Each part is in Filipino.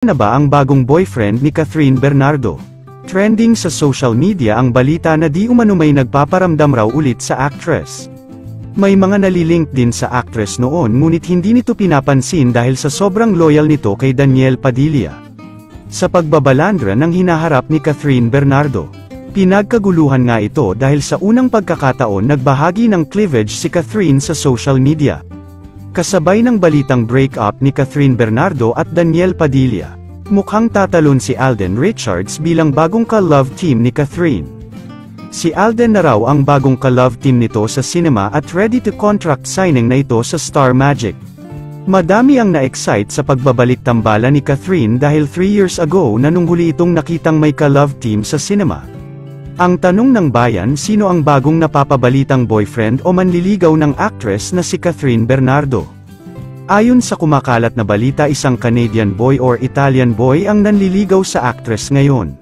Na ba ang bagong boyfriend ni Catherine Bernardo? Trending sa social media ang balita na di umano may nagpaparamdam raw ulit sa actress. May mga nalilink din sa actress noon ngunit hindi nito pinapansin dahil sa sobrang loyal nito kay Daniel Padilla. Sa pagbabalandra ng hinaharap ni Catherine Bernardo. Pinagkaguluhan nga ito dahil sa unang pagkakataon nagbahagi ng cleavage si Catherine sa social media. Kasabay ng balitang breakup ni Catherine Bernardo at Daniel Padilla. Mukhang tatalon si Alden Richards bilang bagong ka-love team ni Catherine. Si Alden na raw ang bagong ka-love team nito sa cinema at ready to contract signing na ito sa Star Magic. Madami ang na-excite sa pagbabalik tambala ni Catherine dahil 3 years ago na nung huli itong nakitang may ka-love team sa cinema. Ang tanong ng bayan, sino ang bagong napapabalitang boyfriend o manliligaw ng actress na si Catherine Bernardo? Ayon sa kumakalat na balita, isang Canadian boy or Italian boy ang nanliligaw sa actress ngayon.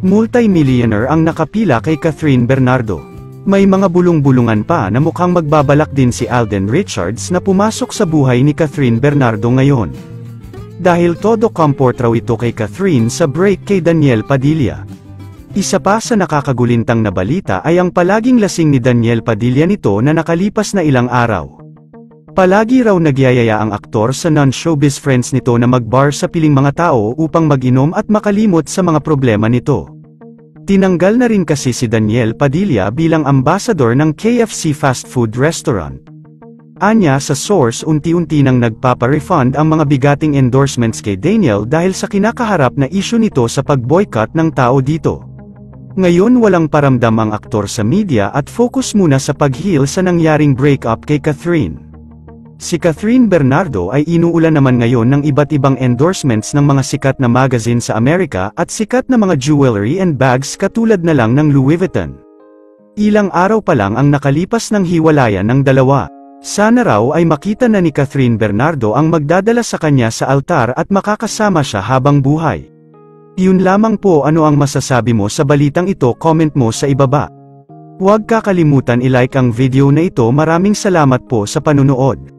Multi-millionaire ang nakapila kay Catherine Bernardo. May mga bulong-bulungan pa na mukhang magbabalak din si Alden Richards na pumasok sa buhay ni Catherine Bernardo ngayon. Dahil todo comfort raw ito kay Catherine sa break kay Daniel Padilla. Isa pa sa nakakagulintang na balita ay ang palaging lasing ni Daniel Padilla nito na nakalipas na ilang araw. Palagi raw nagyayaya ang aktor sa non-showbiz friends nito na mag-bar sa piling mga tao upang mag-inom at makalimot sa mga problema nito. Tinanggal na rin kasi si Daniel Padilla bilang ambassador ng KFC fast food restaurant. Anya sa source, unti-unti nang nagpapa-refund ang mga bigating endorsements kay Daniel dahil sa kinakaharap na issue nito sa pag-boycott ng tao dito. Ngayon walang paramdam ang aktor sa media at focus muna sa pag-heal sa nangyaring breakup kay Catherine. Si Catherine Bernardo ay inuulan naman ngayon ng iba't ibang endorsements ng mga sikat na magazine sa Amerika at sikat na mga jewelry and bags katulad na lang ng Louis Vuitton. Ilang araw pa lang ang nakalipas ng hiwalayan ng dalawa. Sana raw ay makita na ni Catherine Bernardo ang magdadala sa kanya sa altar at makakasama siya habang buhay. Yun lamang po, ano ang masasabi mo sa balitang ito? Comment mo sa ibaba. Huwag kakalimutan i-like ang video na ito. Maraming salamat po sa panunood.